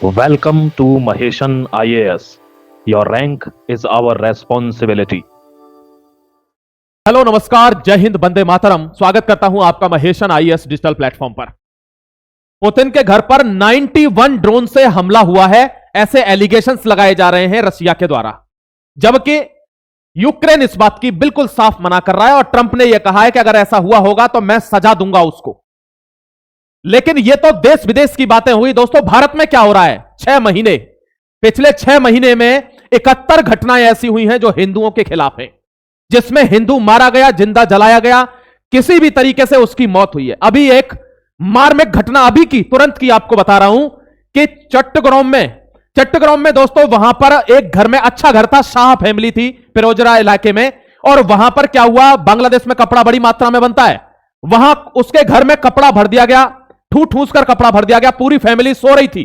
Welcome to Maheshan IAS. Your rank is our responsibility. Hello नमस्कार, जय हिंद, वंदे मातरम। स्वागत करता हूं आपका महेशन आईएएस डिजिटल प्लेटफॉर्म पर। पुतिन के घर पर 91 ड्रोन से हमला हुआ है, ऐसे एलिगेशंस लगाए जा रहे हैं रशिया के द्वारा, जबकि यूक्रेन इस बात की बिल्कुल साफ मना कर रहा है और ट्रंप ने यह कहा है कि अगर ऐसा हुआ होगा तो मैं सजा दूंगा उसको। लेकिन यह तो देश विदेश की बातें हुई दोस्तों। भारत में क्या हो रहा है? पिछले 6 महीने में 71 घटनाएं ऐसी हुई हैं जो हिंदुओं के खिलाफ हैं, जिसमें हिंदू मारा गया, जिंदा जलाया गया, किसी भी तरीके से उसकी मौत हुई है। अभी एक मार्मिक घटना अभी की तुरंत की आपको बता रहा हूं कि चट्टग्राम में दोस्तों, वहां पर एक घर में, अच्छा घर था, शाह फैमिली थी पिरोजरा इलाके में, और वहां पर क्या हुआ, बांग्लादेश में कपड़ा बड़ी मात्रा में बनता है, वहां उसके घर में कपड़ा भर दिया गया, ठूस कर कपड़ा भर दिया गया, पूरी फैमिली सो रही थी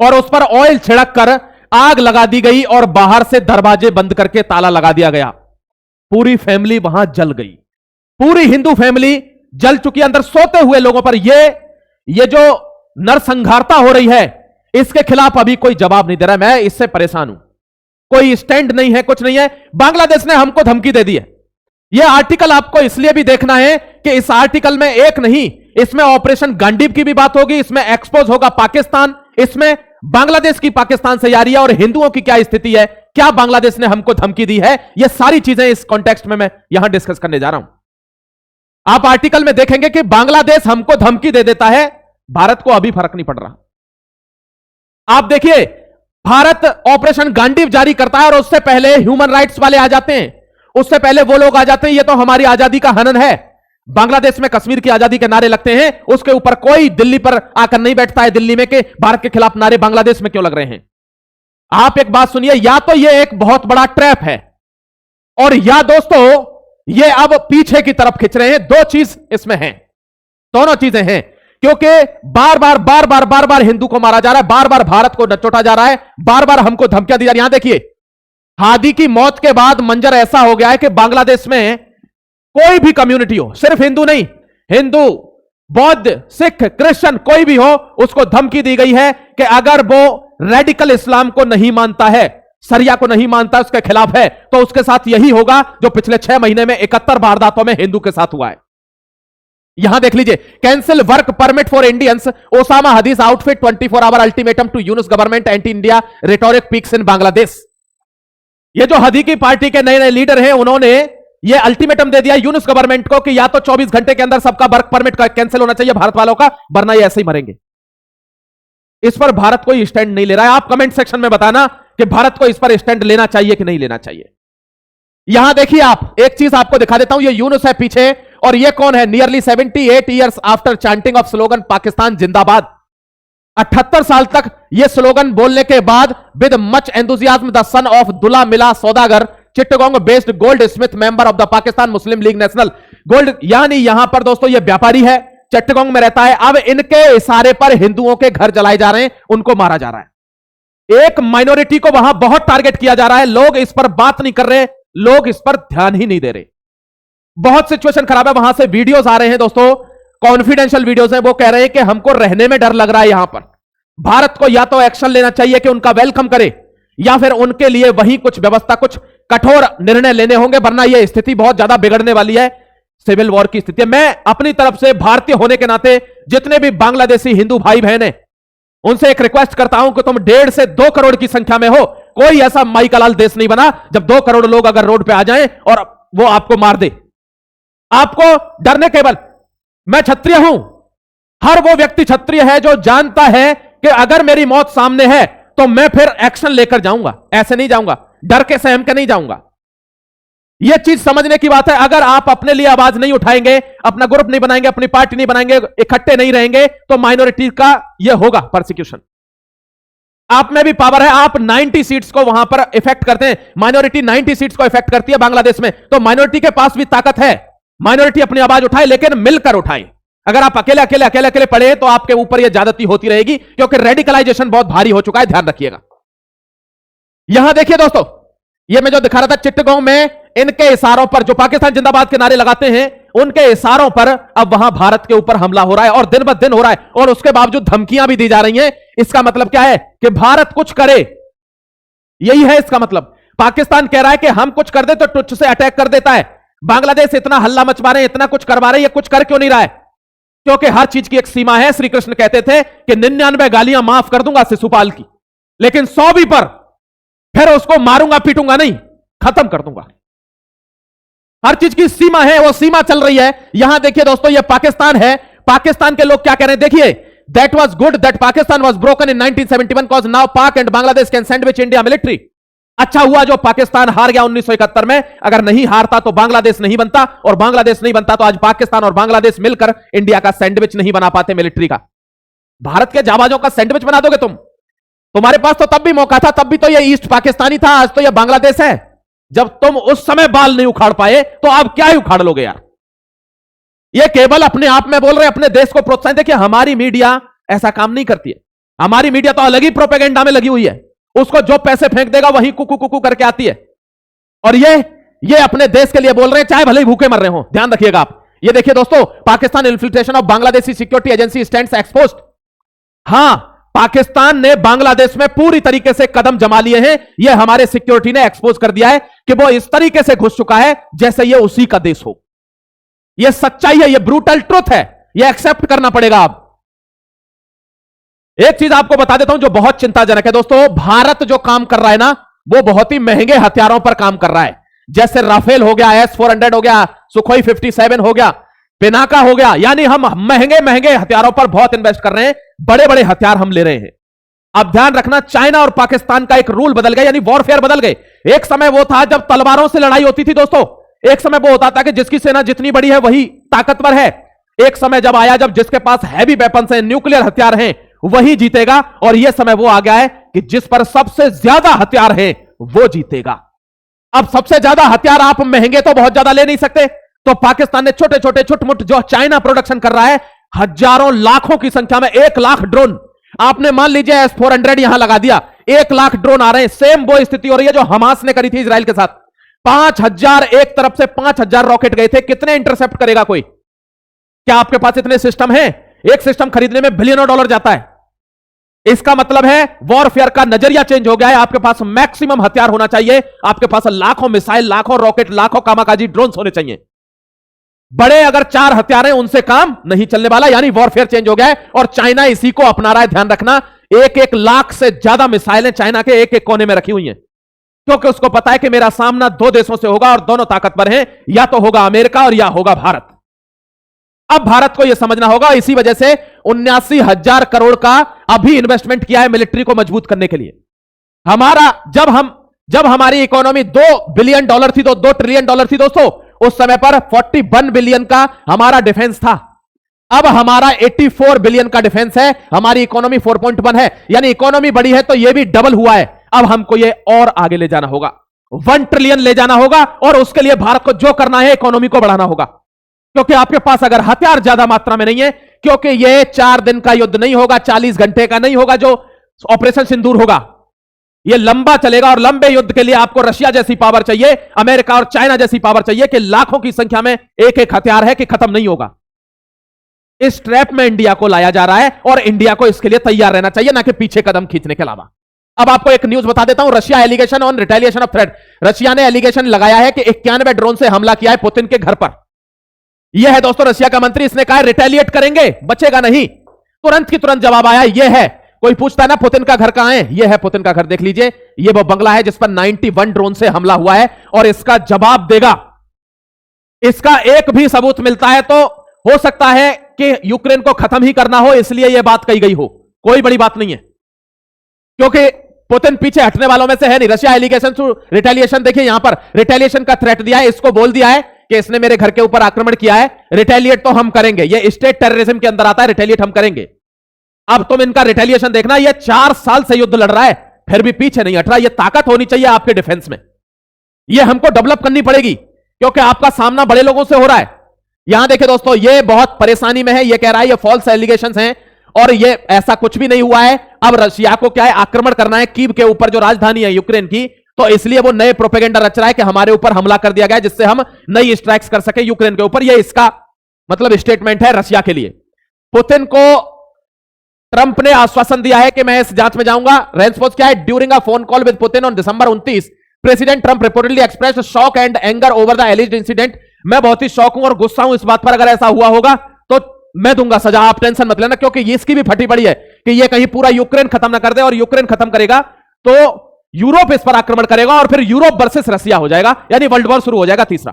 और उस पर ऑयल छिड़क कर आग लगा दी गई और बाहर से दरवाजे बंद करके ताला लगा दिया गया। पूरी फैमिली वहां जल गई, पूरी हिंदू फैमिली जल चुकी। अंदर सोते हुए लोगों पर ये जो नरसंहारता हो रही है, इसके खिलाफ अभी कोई जवाब नहीं दे रहा। मैं इससे परेशान हूं, कोई स्टैंड नहीं है, कुछ नहीं है। बांग्लादेश ने हमको धमकी दे दी है। यह आर्टिकल आपको इसलिए भी देखना है कि इस आर्टिकल में एक नहीं, इसमें ऑपरेशन गांडीव की भी बात होगी, इसमें एक्सपोज होगा पाकिस्तान, इसमें बांग्लादेश की पाकिस्तान से यारी है और हिंदुओं की क्या स्थिति है, क्या बांग्लादेश ने हमको धमकी दी है, यह सारी चीजें इस कॉन्टेक्स्ट में मैं यहां डिस्कस करने जा रहा हूं। आप आर्टिकल में देखेंगे कि बांग्लादेश हमको धमकी दे देता है, भारत को अभी फर्क नहीं पड़ रहा। आप देखिए, भारत ऑपरेशन गांडीव जारी करता है और उससे पहले ह्यूमन राइट्स वाले आ जाते हैं, उससे पहले वो लोग आ जाते हैं, ये तो हमारी आजादी का हनन है। बांग्लादेश में कश्मीर की आजादी के नारे लगते हैं, उसके ऊपर कोई दिल्ली पर आकर नहीं बैठता है दिल्ली में कि भारत के खिलाफ नारे बांग्लादेश में क्यों लग रहे हैं। आप एक बात सुनिए, या तो ये एक बहुत बड़ा ट्रैप है और या दोस्तों ये अब पीछे की तरफ खिंच रहे हैं। दो चीज इसमें है, दोनों चीजें हैं, क्योंकि बार बार हिंदू को मारा जा रहा है, बार बार भारत को नचोटा जा रहा है, बार बार हमको धमकियां दी जा रही है। यहां देखिए, हादी की मौत के बाद मंजर ऐसा हो गया है कि बांग्लादेश में कोई भी कम्युनिटी हो, सिर्फ हिंदू नहीं, हिंदू, बौद्ध, सिख, क्रिश्चियन, कोई भी हो, उसको धमकी दी गई है कि अगर वो रेडिकल इस्लाम को नहीं मानता है, शरिया को नहीं मानता, उसके खिलाफ है, तो उसके साथ यही होगा जो पिछले 6 महीने में 71 वारदातों में हिंदू के साथ हुआ है। यहां देख लीजिए, cancel work permit for Indians, Osama Hadis outfit 24 hour ultimatum to Yunus government, anti India rhetoric peaks in Bangladesh. ये जो हदी की पार्टी के नए नए लीडर हैं, उन्होंने ये अल्टीमेटम दे दिया यूनुस गवर्नमेंट को कि या तो 24 घंटे के अंदर सबका वर्क परमिट कैंसिल होना चाहिए भारत वालों का, वरना ये ऐसे ही मरेंगे। इस पर भारत कोई स्टैंड नहीं ले रहा है। आप कमेंट सेक्शन में बताना कि भारत को इस पर स्टैंड लेना चाहिए कि नहीं लेना चाहिए। यहां देखिए, आप एक चीज आपको दिखा देता हूं, ये यूनुस है पीछे, और ये कौन है? Nearly 78 years after chanting of slogan Pakistan जिंदाबाद। 78 साल तक यह स्लोगन बोलने के बाद, with much enthusiasm the son of Dula Mila Saudagar, Chittagong based goldsmith member of the Pakistan Muslim League national guard, यानी यहां पर दोस्तों ये व्यापारी है, चिट्टगोंग में रहता है। अब इनके इशारे पर हिंदुओं के घर जलाए जा रहे हैं, उनको मारा जा रहा है। एक माइनॉरिटी को वहां बहुत टारगेट किया जा रहा है, लोग इस पर बात नहीं कर रहे, लोग इस पर ध्यान ही नहीं दे रहे। बहुत सिचुएशन खराब है। वहां से वीडियोस आ रहे हैं दोस्तों, कॉन्फिडेंशियल वीडियोस हैं, वो कह रहे हैं कि हमको रहने में डर लग रहा है यहां पर। भारत को या तो एक्शन लेना चाहिए कि उनका वेलकम करे, या फिर उनके लिए वहीं कुछ व्यवस्था, कुछ कठोर निर्णय लेने होंगे, वरना यह स्थिति बहुत ज्यादा बिगड़ने वाली है, सिविल वॉर की स्थिति है। मैं अपनी तरफ से भारतीय होने के नाते जितने भी बांग्लादेशी हिंदू भाई बहन हैं, उनसे एक रिक्वेस्ट करता हूं कि तुम 1.5 से 2 करोड़ की संख्या में हो, कोई ऐसा माई का लाल देश नहीं बना जब 2 करोड़ लोग अगर रोड पे आ जाएं और वो आपको मार दे। आपको डरने केवल, मैं क्षत्रिय हूं, हर वो व्यक्ति क्षत्रिय है जो जानता है कि अगर मेरी मौत सामने है तो मैं फिर एक्शन लेकर जाऊंगा, ऐसे नहीं जाऊंगा, डर के सहम के नहीं जाऊंगा। यह चीज समझने की बात है। अगर आप अपने लिए आवाज नहीं उठाएंगे, अपना ग्रुप नहीं बनाएंगे, अपनी पार्टी नहीं बनाएंगे, इकट्ठे नहीं रहेंगे, तो माइनॉरिटी का यह होगा परसिक्यूशन। आप में भी पावर है, आप 90 सीट्स को वहां पर इफेक्ट करते हैं, माइनॉरिटी 90 सीट्स को इफेक्ट करती है बांग्लादेश में, तो माइनॉरिटी के पास भी ताकत है। माइनॉरिटी अपनी आवाज उठाए, लेकिन मिलकर उठाए। अगर आप अकेले पढ़े तो आपके ऊपर यह ज्यादती होती रहेगी, क्योंकि रेडिकलाइजेशन बहुत भारी हो चुका है, ध्यान रखिएगा। यहां देखिए दोस्तों, यह मैं जो दिखा रहा था चिट्टगांव में, इनके इशारों पर जो पाकिस्तान जिंदाबाद के नारे लगाते हैं, उनके इशारों पर अब वहां भारत के ऊपर हमला हो रहा है और दिन ब दिन हो रहा है और उसके बावजूद धमकियां भी दी जा रही हैं। इसका मतलब क्या है कि भारत कुछ करे, यही है इसका मतलब। पाकिस्तान कह रहा है कि हम कुछ कर दे तो टुच्च से अटैक कर देता है। बांग्लादेश इतना हल्ला मचवा रहे हैं, इतना कुछ करवा रहे हैं, ये कुछ कर क्यों नहीं रहा है? क्योंकि हर चीज की एक सीमा है। श्री कृष्ण कहते थे कि 99 गालियां माफ कर दूंगा शिशुपाल की, लेकिन 100 भी पर फिर उसको मारूंगा पीटूंगा नहीं, खत्म कर दूंगा। हर चीज की सीमा है, वो सीमा चल रही है। यहां देखिए दोस्तों, ये पाकिस्तान है। पाकिस्तान के लोग क्या कह रहे हैं, देखिए, that was good that Pakistan was broken in 1971 cause now Pak and Bangladesh can sandwich India military. अच्छा हुआ जो पाकिस्तान हार गया 1971 में। अगर नहीं हारता तो बांग्लादेश नहीं बनता, और बांग्लादेश नहीं बनता तो आज पाकिस्तान और बांग्लादेश मिलकर इंडिया का सैंडविच नहीं बना पाते मिलिट्री का। भारत के जाबाजों का सैंडविच बना दोगे तुम? तुम्हारे पास तो तब भी मौका था, तब भी तो ये ईस्ट पाकिस्तानी था, आज तो ये बांग्लादेश है। जब तुम उस समय बाल नहीं उखाड़ पाए तो अब क्या ही उखाड़ लोगे यार? ये केवल अपने आप में बोल रहे, अपने देश को प्रोत्साहन। देखिए, हमारी मीडिया ऐसा काम नहीं करती है। हमारी मीडिया तो अलग ही प्रोपेगेंडा में लगी हुई है। उसको जो पैसे फेंक देगा वही कुकू कुकू करके आती है। और ये अपने देश के लिए बोल रहे हैं, चाहे भले ही भूखे मर रहे हो। ध्यान रखिएगा आप। ये देखिए दोस्तों, Pakistan infiltration of Bangladeshi security agency stands exposed. हां, पाकिस्तान ने बांग्लादेश में पूरी तरीके से कदम जमा लिए हैं। यह हमारे सिक्योरिटी ने एक्सपोज कर दिया है कि वो इस तरीके से घुस चुका है जैसे यह उसी का देश हो। यह सच्चाई है, यह ब्रूटल ट्रुथ है, यह एक्सेप्ट करना पड़ेगा। अब एक चीज आपको बता देता हूं जो बहुत चिंताजनक है दोस्तों। भारत जो काम कर रहा है ना, वो बहुत ही महंगे हथियारों पर काम कर रहा है। जैसे राफेल हो गया, S-400 हो गया, सुखोई 57 हो गया, पिनाका हो गया। यानी हम महंगे महंगे हथियारों पर बहुत इन्वेस्ट कर रहे हैं, बड़े बड़े हथियार हम ले रहे हैं। अब ध्यान रखना, चाइना और पाकिस्तान का एक रूल बदल गया, यानी वॉरफेयर बदल गए। एक समय वो था जब तलवारों से लड़ाई होती थी दोस्तों। एक समय वो होता था कि जिसकी सेना जितनी बड़ी है वही ताकतवर है। एक समय जब आया जब जिसके पास हैवी वेपन्स हैं, न्यूक्लियर हथियार हैं, वही जीतेगा। और यह समय वो आ गया है कि जिस पर सबसे ज्यादा हथियार है वो जीतेगा। अब सबसे ज्यादा हथियार आप महंगे तो बहुत ज्यादा ले नहीं सकते, तो पाकिस्तान ने छोटे छोटे छुटमुट जो चाइना प्रोडक्शन कर रहा है, हजारों लाखों की संख्या में 1 लाख ड्रोन आपने मान लीजिए S-400 यहां लगा दिया, 1 लाख ड्रोन आ रहे हैं। सेम वो स्थिति हो रही है जो हमास ने करी थी इजराइल के साथ। 5000 एक तरफ से 5000 रॉकेट गए थे। कितने इंटरसेप्ट करेगा कोई? क्या आपके पास इतने सिस्टम हैं? एक सिस्टम खरीदने में बिलियनों डॉलर जाता है। इसका मतलब है वॉरफेयर का नजरिया चेंज हो गया है। आपके पास मैक्सिमम हथियार होना चाहिए, आपके पास लाखों मिसाइल, लाखों रॉकेट, लाखों कामाकाजी ड्रोन होने चाहिए। बड़े अगर 4 हथियार हैं उनसे काम नहीं चलने वाला, यानी वॉरफेयर चेंज हो गया है और चाइना इसी को अपना रहा है। ध्यान रखना, 1-1 लाख से ज्यादा मिसाइलें चाइना के एक एक कोने में रखी हुई हैं, क्योंकि उसको पता है कि मेरा सामना 2 देशों से होगा और दोनों ताकतवर हैं, या तो होगा अमेरिका और या होगा भारत। अब भारत को यह समझना होगा। इसी वजह से 79,000 करोड़ का अभी इन्वेस्टमेंट किया है मिलिट्री को मजबूत करने के लिए। हमारा जब हमारी इकोनॉमी $2 बिलियन थी, तो $2 ट्रिलियन थी दोस्तों, उस समय पर 41 बिलियन का हमारा डिफेंस था। अब हमारा 84 बिलियन का डिफेंस है, हमारी इकोनॉमी 4.1 है, यानी इकोनॉमी बड़ी है तो यह भी डबल हुआ है। अब हमको यह और आगे ले जाना होगा, 1 ट्रिलियन ले जाना होगा, और उसके लिए भारत को जो करना है इकोनॉमी को बढ़ाना होगा। क्योंकि आपके पास अगर हथियार ज्यादा मात्रा में नहीं है, क्योंकि यह 4 दिन का युद्ध नहीं होगा, 40 घंटे का नहीं होगा जो ऑपरेशन सिंदूर होगा, यह लंबा चलेगा। और लंबे युद्ध के लिए आपको रशिया जैसी पावर चाहिए, अमेरिका और चाइना जैसी पावर चाहिए कि लाखों की संख्या में एक एक हथियार है कि खत्म नहीं होगा। इस ट्रैप में इंडिया को लाया जा रहा है और इंडिया को इसके लिए तैयार रहना चाहिए, ना कि पीछे कदम खींचने के अलावा। अब आपको एक न्यूज बता देता हूं, Russia allegation on retaliation of threat. Russia ने एलिगेशन लगाया है कि 91 ड्रोन से हमला किया है पुतिन के घर पर। यह है दोस्तों रशिया का मंत्री, इसने कहा रिटेलिएट करेंगे, बचेगा नहीं। तुरंत की तुरंत जवाब आया। यह है, कोई पूछता है ना पुतिन का घर कहां है, यह है पुतिन का घर, देख लीजिए। यह वो बंगला है जिस पर 91 ड्रोन से हमला हुआ है, और इसका जवाब देगा। इसका एक भी सबूत मिलता है तो हो सकता है कि यूक्रेन को खत्म ही करना हो, इसलिए यह बात कही गई हो। कोई बड़ी बात नहीं है, क्योंकि पुतिन पीछे हटने वालों में से है नहीं। रशिया एलिगेशन टू रिटेलिएशन, देखिए यहां पर रिटेलिएशन का थ्रेट दिया है, इसको बोल दिया है कि इसने मेरे घर के ऊपर आक्रमण किया है, रिटेलिएट तो हम करेंगे। यह स्टेट टेररिज्म के अंदर आता है, रिटेलिएट हम करेंगे। अब तुम इनका रिटेलिएशन देखना, यह 4 साल से युद्ध लड़ रहा है, फिर भी पीछे नहीं हट रहा। यह ताकत होनी चाहिए आपके डिफेंस में, यह हमको डेवलप करनी पड़ेगी, क्योंकि आपका सामना बड़े लोगों से हो रहा है। यहां देखिए दोस्तों, यह बहुत परेशानी में है, यह कह रहा है ये फॉल्स एलिगेशंस हैं और यह ऐसा कुछ भी नहीं हुआ है। अब रशिया को क्या है, आक्रमण करना है कीव के ऊपर, जो राजधानी है यूक्रेन की, तो इसलिए वो नए प्रोपेगेंडा रच रहा है कि हमारे ऊपर हमला कर दिया गया जिससे हम नई स्ट्राइक्स कर सके यूक्रेन के ऊपर। ये इसका मतलब स्टेटमेंट है रशिया के लिए। पुतिन को ट्रंप ने आश्वासन दिया है कि मैं इस जांच में जाऊंगा। रेस्पॉन्स क्या है? During a phone call with Putin on December 29, president Trump reportedly expressed shock and anger over the एलिज्ड incident. मैं बहुत ही शौक हूं और गुस्सा हूं इस बात पर, अगर ऐसा हुआ होगा तो मैं दूंगा सजा, आप टेंशन मत लेना, क्योंकि ये इसकी भी फटी पड़ी है कि ये कहीं पूरा यूक्रेन खत्म ना कर दे, और यूक्रेन खत्म करेगा तो यूरोप इस पर आक्रमण करेगा और फिर यूरोप वर्सेस रशिया हो जाएगा, यानी वर्ल्ड वॉर शुरू हो जाएगा तीसरा।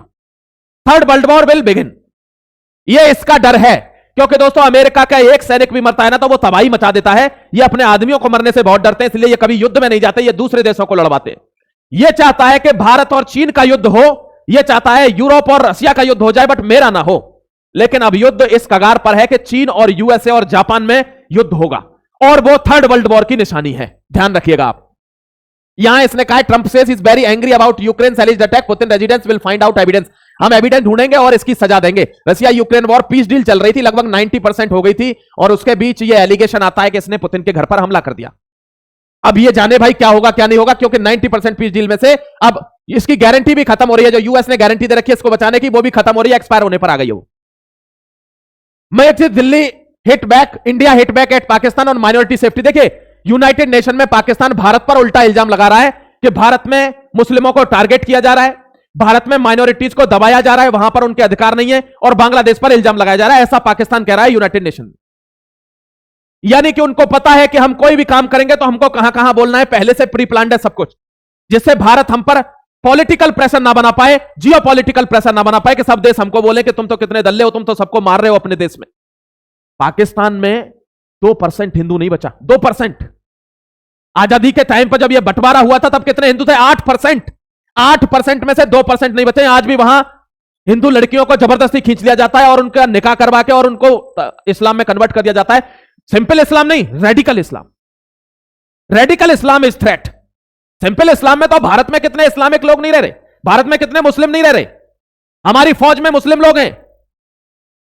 Third world war will begin. ये इसका डर है, क्योंकि दोस्तों अमेरिका का एक सैनिक भी मरता है ना तो वो तबाही मचा देता है। ये अपने आदमियों को मरने से बहुत डरते हैं, इसलिए ये कभी युद्ध में नहीं जाते, ये दूसरे देशों को लड़वाते हैं। ये चाहता है कि भारत और चीन का युद्ध हो, ये चाहता है यूरोप और रशिया का युद्ध हो जाए, बट मेरा ना हो। लेकिन अब युद्ध इस कगार पर है कि चीन और यूएसए और जापान में युद्ध होगा, और वो थर्ड वर्ल्ड वॉर की निशानी है, ध्यान रखिएगा आप। यहां इसने कहा Trump says is very angry about Ukraine एलिज्ड attack, Putin residents will find out evidence. हम एविडेंस ढूंढेंगे और इसकी सजा देंगे। Russia Ukraine war peace deal चल रही थी, लगभग 90% हो गई थी, और उसके बीच ये एलिगेशन आता है कि इसने पुतिन के घर पर हमला कर दिया। अब ये जाने भाई क्या होगा क्या नहीं होगा, क्योंकि 90% पीस डील में से अब इसकी गारंटी भी खत्म हो रही है। जो यूएस ने गारंटी दे रखी है इसको बचाने की, वो भी खत्म हो रही है, एक्सपायर होने पर आ गई है वो। मैं Delhi hit back, India hit back at Pakistan on minority safety. देखिए यूनाइटेड नेशन में पाकिस्तान भारत पर उल्टा इल्जाम लगा रहा है कि भारत में मुस्लिमों को टारगेट किया जा रहा है, भारत में माइनॉरिटीज को दबाया जा रहा है, वहां पर उनके अधिकार नहीं है, और बांग्लादेश पर इल्जाम लगाया जा रहा है, ऐसा पाकिस्तान कह रहा है यूनाइटेड नेशन। यानी कि उनको पता है कि हम कोई भी काम करेंगे तो हमको कहां कहां बोलना है, पहले से प्री प्लान्ड है सब कुछ, जिससे भारत हम पर पॉलिटिकल प्रेशर ना बना पाए, जियो पॉलिटिकल प्रेशर ना बना पाए कि सब देश हमको बोले कि तुम तो कितने दल्ले हो, तुम तो सबको मार रहे हो अपने देश में। पाकिस्तान में 2% हिंदू नहीं बचा, 2%। आजादी के टाइम पर जब यह बंटवारा हुआ था तब कितने हिंदू थे? 8%। 8% में से 2% नहीं बचे। आज भी वहां हिंदू लड़कियों को जबरदस्ती खींच लिया जाता है और उनका निकाह करवा के और उनको इस्लाम में कन्वर्ट कर दिया जाता है। सिंपल इस्लाम नहीं, radical Islam. Radical Islam is threat. Simple Islam में तो भारत में कितने इस्लामिक लोग नहीं रह रहे, भारत में कितने मुस्लिम नहीं रह रहे, हमारी फौज में मुस्लिम लोग हैं।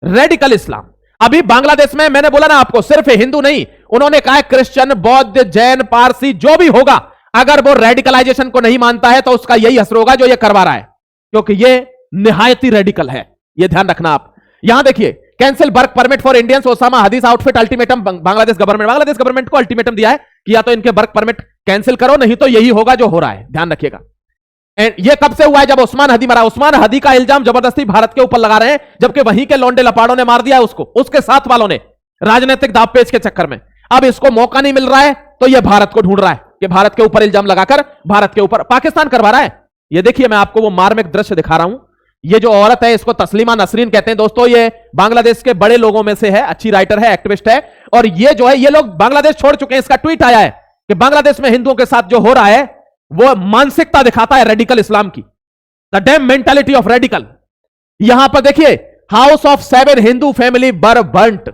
रेडिकल इस्लाम अभी बांग्लादेश में, मैंने बोला ना आपको, सिर्फ हिंदू नहीं, उन्होंने कहा क्रिश्चियन, बौद्ध, जैन, पारसी जो भी होगा, अगर वो रेडिकलाइजेशन को नहीं मानता है तो उसका यही असर होगा जो ये करवा रहा है, क्योंकि ये निहायती रेडिकल है। ये ध्यान रखना आप। यहां देखिए, cancel work permit for Indians, Osama Hadis outfit ultimatum. Bangladesh government को अल्टीमेटम दिया है कि या तो इनके वर्क परमिट कैंसिल करो, नहीं तो यही होगा जो हो रहा है, ध्यान रखिएगा। ये कब से हुआ है? जब उस्मान हदी मरा। उस्मान हदी का इल्जाम जबरदस्ती भारत के ऊपर लगा रहे हैं, जबकि वहीं के लौंडे लपाड़ों ने मार दिया है उसको, उसके साथ वालों ने, राजनीतिक दावपेच के चक्कर में। अब इसको मौका नहीं मिल रहा है तो यह भारत को ढूंढ रहा है कि भारत के ऊपर इल्जाम लगाकर भारत के ऊपर पाकिस्तान करवा रहा है। ये देखिए, मैं आपको वो मार्मिक दृश्य दिखा रहा हूं। ये जो औरत है इसको तस्लीमा नसरीन कहते हैं दोस्तों, ये बांग्लादेश के बड़े लोगों में से है, अच्छी राइटर है, एक्टिविस्ट है, और ये जो है, ये लोग बांग्लादेश छोड़ चुके हैं। इसका ट्वीट आया है कि बांग्लादेश में हिंदुओं के साथ जो हो रहा है वो मानसिकता दिखाता है रेडिकल इस्लाम की, the dam mentality of radical. यहां पर देखिए, हाउस ऑफ 7 हिंदू फैमिली बर बर्न्ट।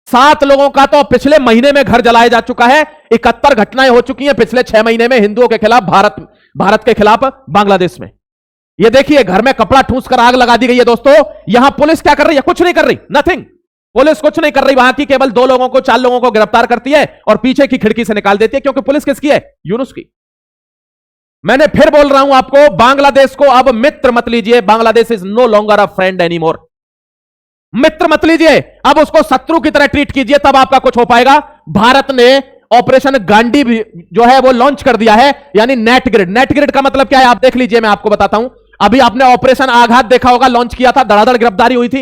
7 लोगों का तो पिछले महीने में घर जलाया जा चुका है। 71 घटनाएं हो चुकी हैं पिछले 6 महीने में हिंदुओं के खिलाफ, भारत के खिलाफ बांग्लादेश में। ये देखिए, घर में कपड़ा ठूंस कर आग लगा दी गई है दोस्तों। यहां पुलिस क्या कर रही है? कुछ नहीं कर रही, नथिंग। पुलिस कुछ नहीं कर रही वहां की, केवल 2 लोगों को, 4 लोगों को गिरफ्तार करती है और पीछे की खिड़की से निकाल देती है, क्योंकि पुलिस किसकी है? यूनुस की। मैंने फिर बोल रहा हूं आपको, बांग्लादेश को अब मित्र मत लीजिए। Bangladesh is no longer a friend anymore. मित्र मत लीजिए, अब उसको शत्रु की तरह ट्रीट कीजिए, तब आपका कुछ हो पाएगा। भारत ने ऑपरेशन गांडी भी जो है वो लॉन्च कर दिया है, यानी नेट ग्रिड। नेट ग्रिड का मतलब क्या है आप देख लीजिए, मैं आपको बताता हूं। अभी आपने ऑपरेशन आघात देखा होगा, लॉन्च किया था, धड़ाधड़ गिरफ्तारी हुई थी,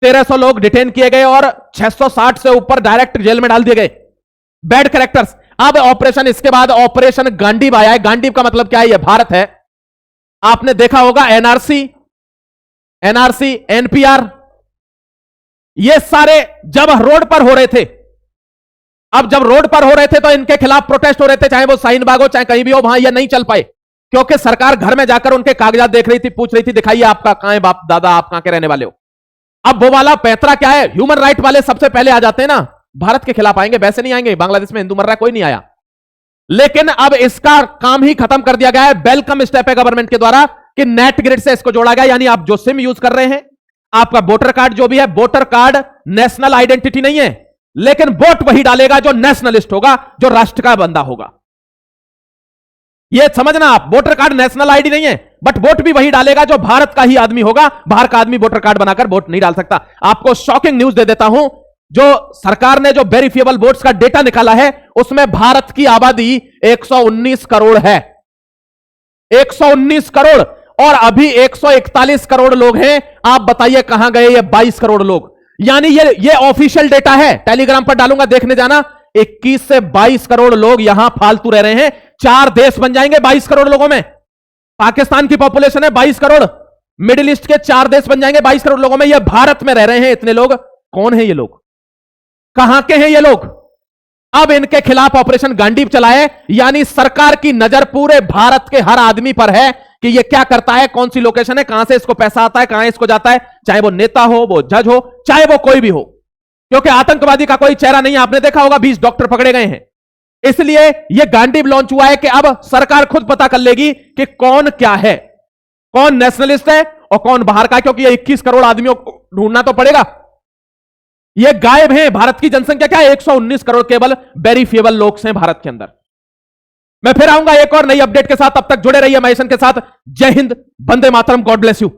1300 लोग डिटेन किए गए और 660 से ऊपर डायरेक्ट जेल में डाल दिए गए, बैड कैरेक्टर्स। अब ऑपरेशन, इसके बाद ऑपरेशन गांडीव आया है। गांडीव का मतलब क्या है? यह भारत है। आपने देखा होगा एनआरसी, एनपीआर, ये सारे जब रोड पर हो रहे थे, अब जब रोड पर हो रहे थे तो इनके खिलाफ प्रोटेस्ट हो रहे थे, चाहे वो शाहीन बाग हो, चाहे कहीं भी हो, वहां ये नहीं चल पाए, क्योंकि सरकार घर में जाकर उनके कागजात देख रही थी, पूछ रही थी, दिखाइए आपका कहां है बाप दादा, आप कहां के रहने वाले हो। अब वो वाला पैंतरा क्या है? ह्यूमन राइट वाले सबसे पहले आ जाते हैं ना, भारत के खिलाफ आएंगे, वैसे नहीं आएंगे। बांग्लादेश में हिंदू मर रहा है, कोई नहीं आया। लेकिन अब इसका काम ही खत्म कर दिया गया है। वेलकम स्टेप है गवर्नमेंट के द्वारा कि नेट ग्रिड से इसको जोड़ा गया, यानी आप जो सिम यूज कर रहे हैं, आपका वोटर कार्ड जो भी है, वोटर कार्ड नेशनल आइडेंटिटी नहीं है, लेकिन वोट वही डालेगा जो नेशनलिस्ट होगा, जो राष्ट्र का बंदा होगा। ये समझना आप, वोटर कार्ड नेशनल आईडी नहीं है, बट वोट भी वही डालेगा जो भारत का ही आदमी होगा। बाहर का आदमी वोटर कार्ड बनाकर वोट नहीं डाल सकता। आपको शॉकिंग न्यूज दे देता हूं, जो सरकार ने जो वेरिफिएबल वोट्स का डेटा निकाला है उसमें भारत की आबादी 119 करोड़ है। 119 करोड़, और अभी 141 करोड़ लोग हैं। आप बताइए कहां गए ये 22 करोड़ लोग? यानी ये ऑफिशियल डेटा है, टेलीग्राम पर डालूंगा, देखने जाना। 21 से 22 करोड़ लोग यहां फालतू रह रहे हैं। 4 देश बन जाएंगे 22 करोड़ लोगों में। पाकिस्तान की पॉपुलेशन है 22 करोड़, मिडिल ईस्ट के 4 देश बन जाएंगे 22 करोड़ लोगों में। ये भारत में रह रहे हैं इतने लोग। कौन है ये लोग? कहां के हैं ये लोग? अब इनके खिलाफ ऑपरेशन गांडीव चलाए, यानी सरकार की नजर पूरे भारत के हर आदमी पर है कि ये क्या करता है, कौन सी लोकेशन है, कहां से इसको पैसा आता है, कहां इसको जाता है, चाहे वो नेता हो, वो जज हो, चाहे वो कोई भी हो। क्योंकि आतंकवादी का कोई चेहरा नहीं, आपने देखा होगा 20 डॉक्टर पकड़े गए हैं। इसलिए यह गांडीव लॉन्च हुआ है कि अब सरकार खुद पता कर लेगी कि कौन क्या है, कौन नेशनलिस्ट है और कौन बाहर का है। क्योंकि ये 21 करोड़ आदमियों को ढूंढना तो पड़ेगा। ये गायब हैं। भारत की जनसंख्या क्या है? 119 करोड़ केवल वेरिफिएबल लोग हैं भारत के अंदर। मैं फिर आऊंगा एक और नई अपडेट के साथ, तब तक जुड़े रहिए महेशन के साथ। जय Hind, Vande Mataram, God bless you.